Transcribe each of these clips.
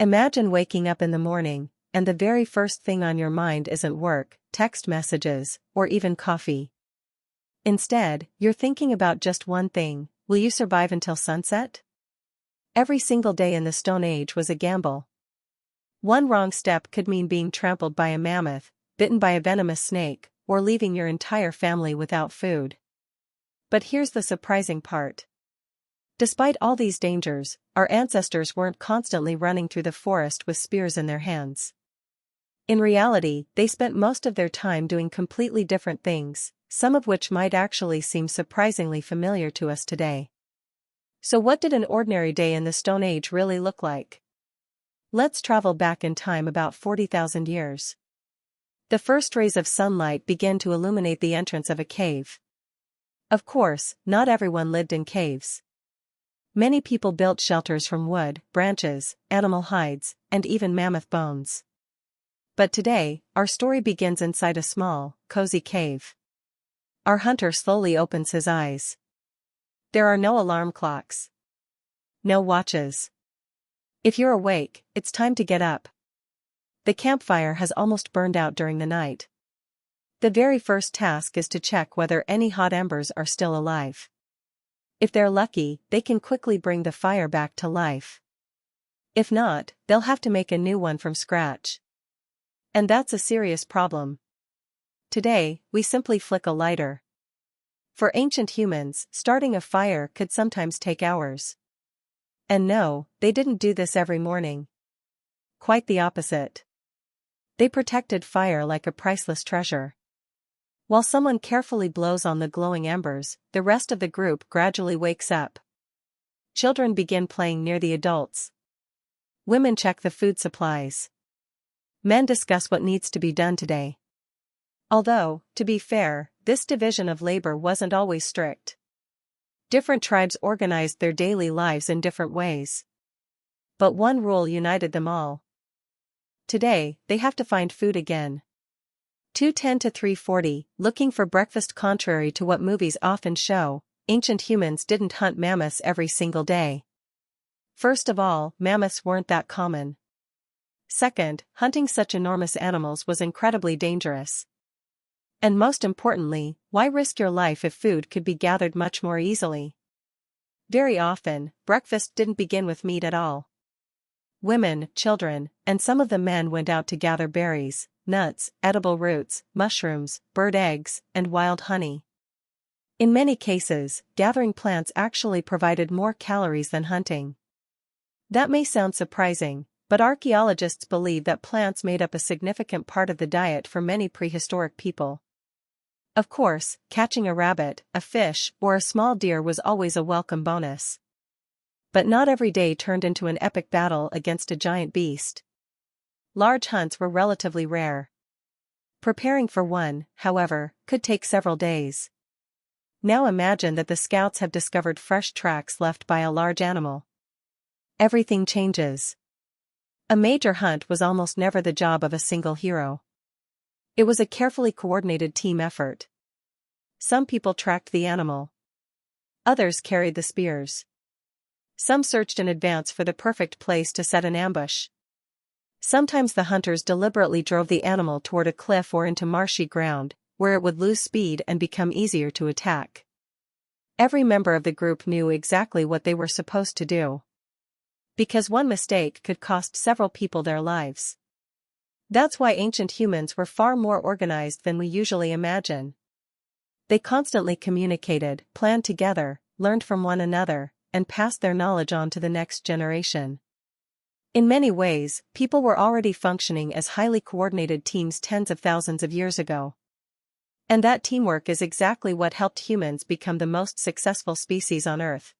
Imagine waking up in the morning, and the very first thing on your mind isn't work, text messages, or even coffee. Instead, you're thinking about just one thing: will you survive until sunset? Every single day in the Stone Age was a gamble. One wrong step could mean being trampled by a mammoth, bitten by a venomous snake, or leaving your entire family without food. But here's the surprising part. Despite all these dangers, our ancestors weren't constantly running through the forest with spears in their hands. In reality, they spent most of their time doing completely different things, some of which might actually seem surprisingly familiar to us today. So what did an ordinary day in the Stone Age really look like? Let's travel back in time about 40,000 years. The first rays of sunlight began to illuminate the entrance of a cave. Of course, not everyone lived in caves. Many people built shelters from wood, branches, animal hides, and even mammoth bones. But today, our story begins inside a small, cozy cave. Our hunter slowly opens his eyes. There are no alarm clocks. No watches. If you're awake, it's time to get up. The campfire has almost burned out during the night. The very first task is to check whether any hot embers are still alive. If they're lucky, they can quickly bring the fire back to life. If not, they'll have to make a new one from scratch. And that's a serious problem. Today, we simply flick a lighter. For ancient humans, starting a fire could sometimes take hours. And no, they didn't do this every morning. Quite the opposite. They protected fire like a priceless treasure. While someone carefully blows on the glowing embers, the rest of the group gradually wakes up. Children begin playing near the adults. Women check the food supplies. Men discuss what needs to be done today. Although, to be fair, this division of labor wasn't always strict. Different tribes organized their daily lives in different ways. But one rule united them all. Today, they have to find food again. 2:10 to 3:40, looking for breakfast. Contrary to what movies often show, ancient humans didn't hunt mammoths every single day. First of all, mammoths weren't that common. Second, hunting such enormous animals was incredibly dangerous. And most importantly, why risk your life if food could be gathered much more easily? Very often, breakfast didn't begin with meat at all. Women, children, and some of the men went out to gather berries, nuts, edible roots, mushrooms, bird eggs, and wild honey. In many cases, gathering plants actually provided more calories than hunting. That may sound surprising, but archaeologists believe that plants made up a significant part of the diet for many prehistoric people. Of course, catching a rabbit, a fish, or a small deer was always a welcome bonus. But not every day turned into an epic battle against a giant beast. Large hunts were relatively rare. Preparing for one, however, could take several days. Now imagine that the scouts have discovered fresh tracks left by a large animal. Everything changes. A major hunt was almost never the job of a single hero. It was a carefully coordinated team effort. Some people tracked the animal. Others carried the spears. Some searched in advance for the perfect place to set an ambush. Sometimes the hunters deliberately drove the animal toward a cliff or into marshy ground, where it would lose speed and become easier to attack. Every member of the group knew exactly what they were supposed to do. Because one mistake could cost several people their lives. That's why ancient humans were far more organized than we usually imagine. They constantly communicated, planned together, learned from one another, and passed their knowledge on to the next generation. In many ways, people were already functioning as highly coordinated teams tens of thousands of years ago. And that teamwork is exactly what helped humans become the most successful species on Earth.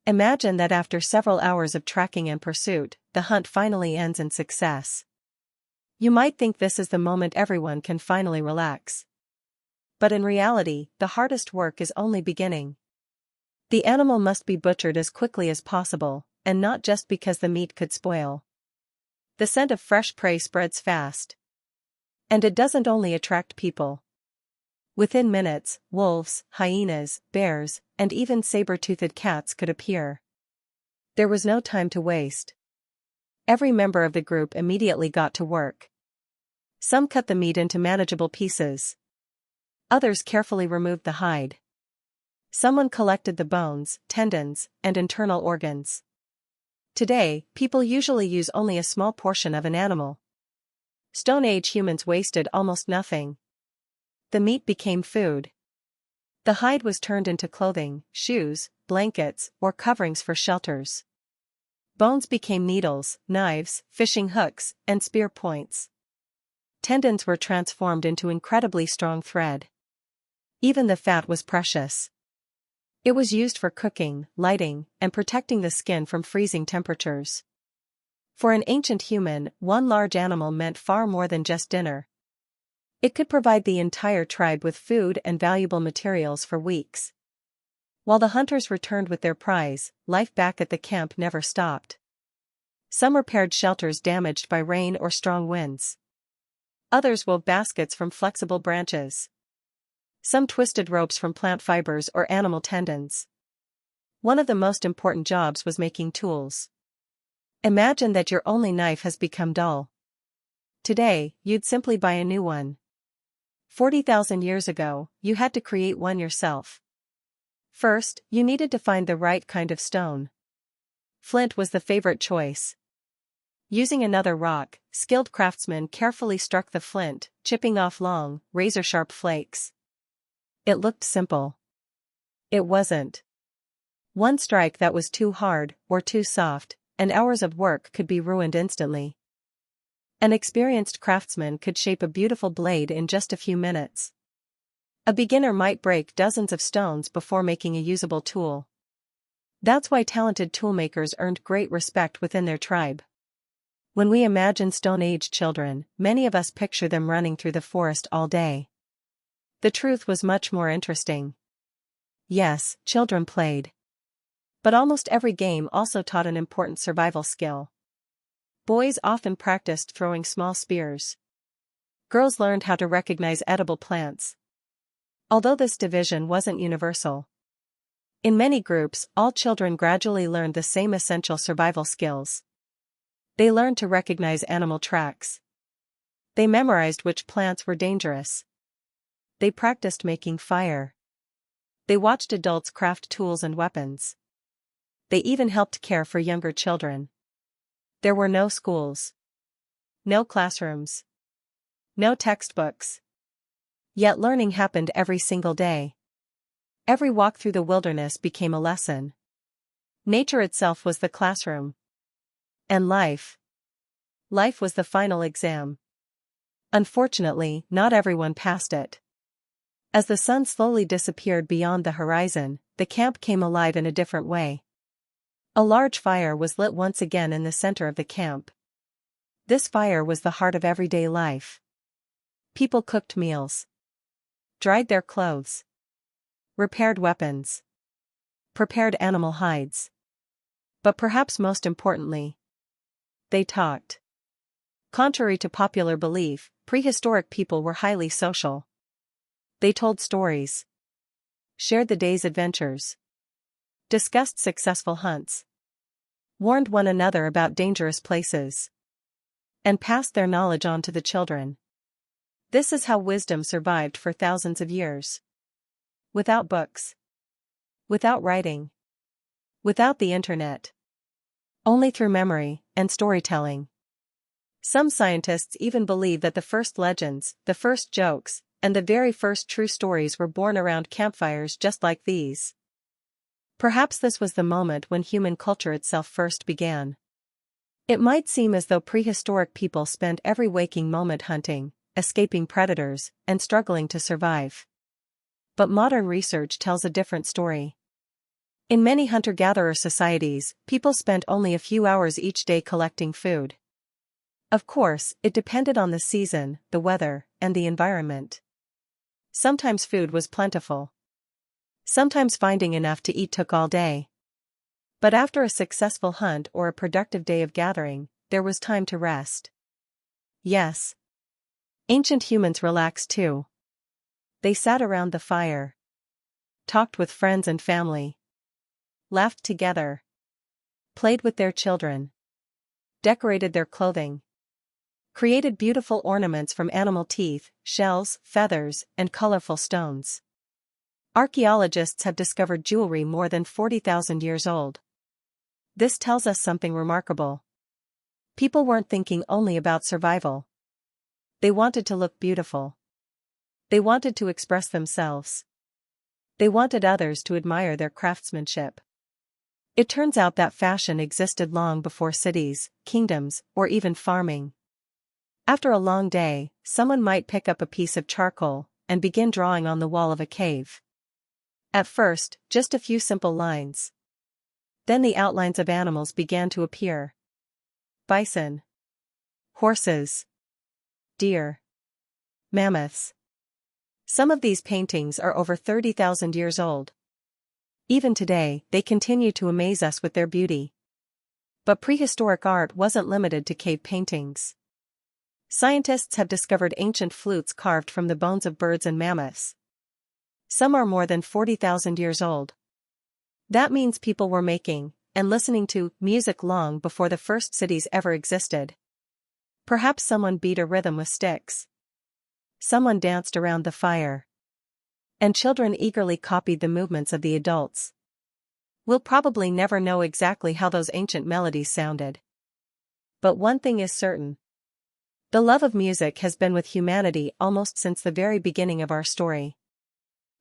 Imagine that after several hours of tracking and pursuit, the hunt finally ends in success. You might think this is the moment everyone can finally relax. But in reality, the hardest work is only beginning. The animal must be butchered as quickly as possible, and not just because the meat could spoil. The scent of fresh prey spreads fast. And it doesn't only attract people. Within minutes, wolves, hyenas, bears, and even saber-toothed cats could appear. There was no time to waste. Every member of the group immediately got to work. Some cut the meat into manageable pieces. Others carefully removed the hide. Someone collected the bones, tendons, and internal organs. Today, people usually use only a small portion of an animal. Stone Age humans wasted almost nothing. The meat became food. The hide was turned into clothing, shoes, blankets, or coverings for shelters. Bones became needles, knives, fishing hooks, and spear points. Tendons were transformed into incredibly strong thread. Even the fat was precious. It was used for cooking, lighting, and protecting the skin from freezing temperatures. For an ancient human, one large animal meant far more than just dinner. It could provide the entire tribe with food and valuable materials for weeks. While the hunters returned with their prize, life back at the camp never stopped. Some repaired shelters damaged by rain or strong winds. Others wove baskets from flexible branches. Some twisted ropes from plant fibers or animal tendons. One of the most important jobs was making tools. Imagine that your only knife has become dull. Today, you'd simply buy a new one. 40,000 years ago, you had to create one yourself. First, you needed to find the right kind of stone. Flint was the favorite choice. Using another rock, skilled craftsmen carefully struck the flint, chipping off long, razor-sharp flakes. It looked simple. It wasn't. One strike that was too hard, or too soft, and hours of work could be ruined instantly. An experienced craftsman could shape a beautiful blade in just a few minutes. A beginner might break dozens of stones before making a usable tool. That's why talented toolmakers earned great respect within their tribe. When we imagine Stone Age children, many of us picture them running through the forest all day. The truth was much more interesting. Yes, children played. But almost every game also taught an important survival skill. Boys often practiced throwing small spears. Girls learned how to recognize edible plants. Although this division wasn't universal. In many groups, all children gradually learned the same essential survival skills. They learned to recognize animal tracks. They memorized which plants were dangerous. They practiced making fire. They watched adults craft tools and weapons. They even helped care for younger children. There were no schools. No classrooms. No textbooks. Yet learning happened every single day. Every walk through the wilderness became a lesson. Nature itself was the classroom. And life. Life was the final exam. Unfortunately, not everyone passed it. As the sun slowly disappeared beyond the horizon, the camp came alive in a different way. A large fire was lit once again in the center of the camp. This fire was the heart of everyday life. People cooked meals. Dried their clothes. Repaired weapons. Prepared animal hides. But perhaps most importantly, they talked. Contrary to popular belief, prehistoric people were highly social. They told stories. Shared the day's adventures. Discussed successful hunts. Warned one another about dangerous places. And passed their knowledge on to the children. This is how wisdom survived for thousands of years. Without books. Without writing. Without the internet. Only through memory and storytelling. Some scientists even believe that the first legends, the first jokes, and the very first true stories were born around campfires just like these. Perhaps this was the moment when human culture itself first began. It might seem as though prehistoric people spent every waking moment hunting, escaping predators, and struggling to survive. But modern research tells a different story. In many hunter-gatherer societies, people spent only a few hours each day collecting food. Of course, it depended on the season, the weather, and the environment. Sometimes food was plentiful. Sometimes finding enough to eat took all day. But after a successful hunt or a productive day of gathering, there was time to rest. Yes. Ancient humans relaxed too. They sat around the fire. Talked with friends and family. Laughed together. Played with their children. decorated their clothing, created beautiful ornaments from animal teeth, shells, feathers, and colorful stones. Archaeologists have discovered jewelry more than 40,000 years old. This tells us something remarkable. People weren't thinking only about survival. They wanted to look beautiful. They wanted to express themselves. They wanted others to admire their craftsmanship. It turns out that fashion existed long before cities, kingdoms, or even farming. After a long day, someone might pick up a piece of charcoal and begin drawing on the wall of a cave. At first, just a few simple lines. Then the outlines of animals began to appear. Bison, horses, deer, mammoths. Some of these paintings are over 30,000 years old. Even today, they continue to amaze us with their beauty. But prehistoric art wasn't limited to cave paintings. Scientists have discovered ancient flutes carved from the bones of birds and mammoths. Some are more than 40,000 years old. That means people were making and listening to music long before the first cities ever existed. Perhaps someone beat a rhythm with sticks. Someone danced around the fire. And children eagerly copied the movements of the adults. We'll probably never know exactly how those ancient melodies sounded. But one thing is certain. The love of music has been with humanity almost since the very beginning of our story.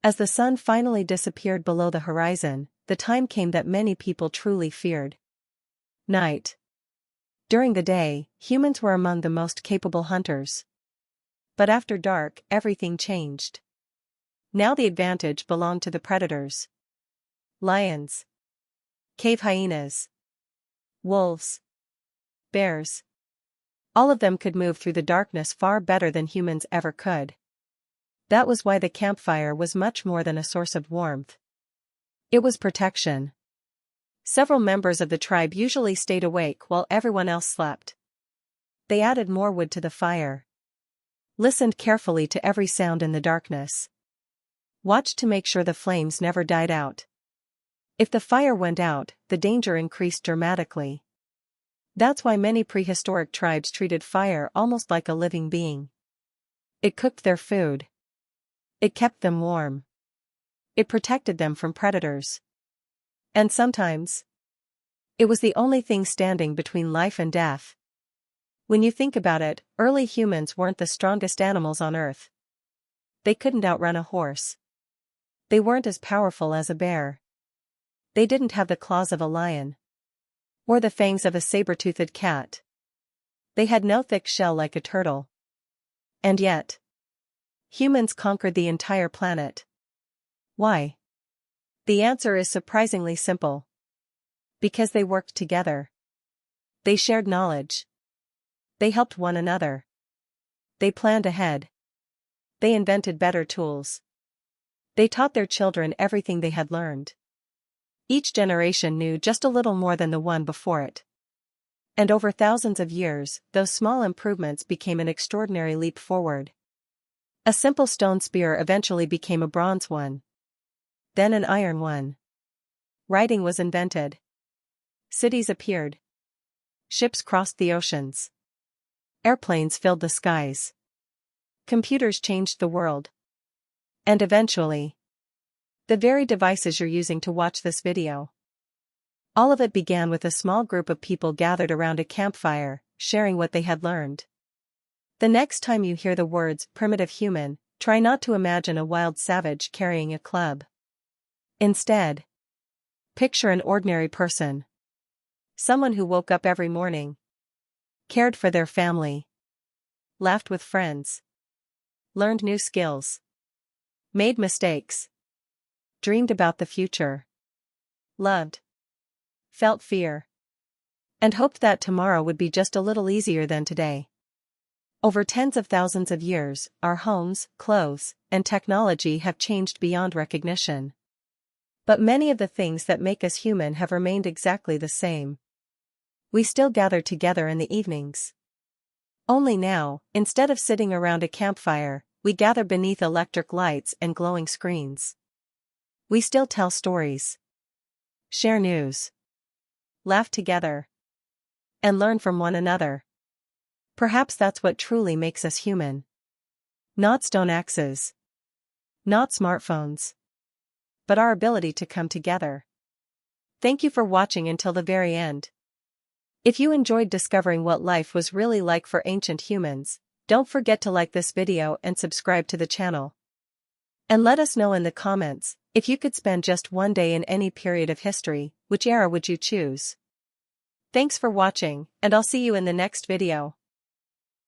As the sun finally disappeared below the horizon, the time came that many people truly feared. Night. During the day, humans were among the most capable hunters. But after dark, everything changed. Now the advantage belonged to the predators. Lions, cave hyenas, wolves, bears. All of them could move through the darkness far better than humans ever could. That was why the campfire was much more than a source of warmth. It was protection. Several members of the tribe usually stayed awake while everyone else slept. They added more wood to the fire. Listened carefully to every sound in the darkness. Watched to make sure the flames never died out. If the fire went out, the danger increased dramatically. That's why many prehistoric tribes treated fire almost like a living being. It cooked their food. It kept them warm. It protected them from predators. And sometimes, it was the only thing standing between life and death. When you think about it, early humans weren't the strongest animals on Earth. They couldn't outrun a horse. They weren't as powerful as a bear. They didn't have the claws of a lion. Or the fangs of a saber-toothed cat. They had no thick shell like a turtle. And yet, humans conquered the entire planet. Why? The answer is surprisingly simple. Because they worked together. They shared knowledge. They helped one another. They planned ahead. They invented better tools. They taught their children everything they had learned. Each generation knew just a little more than the one before it. And over thousands of years, those small improvements became an extraordinary leap forward. A simple stone spear eventually became a bronze one. Then an iron one. Writing was invented. Cities appeared. Ships crossed the oceans. Airplanes filled the skies. Computers changed the world. And eventually, the very devices you're using to watch this video. All of it began with a small group of people gathered around a campfire, sharing what they had learned. The next time you hear the words primitive human, try not to imagine a wild savage carrying a club. Instead, picture an ordinary person. Someone who woke up every morning, cared for their family, laughed with friends, learned new skills, made mistakes, dreamed about the future, loved, felt fear, and hoped that tomorrow would be just a little easier than today. Over tens of thousands of years, our homes, clothes, and technology have changed beyond recognition. But many of the things that make us human have remained exactly the same. We still gather together in the evenings. Only now, instead of sitting around a campfire, we gather beneath electric lights and glowing screens. We still tell stories, share news, laugh together, and learn from one another. Perhaps that's what truly makes us human. Not stone axes. Not smartphones. But our ability to come together. Thank you for watching until the very end. If you enjoyed discovering what life was really like for ancient humans, don't forget to like this video and subscribe to the channel. And let us know in the comments, if you could spend just one day in any period of history, which era would you choose? Thanks for watching, and I'll see you in the next video.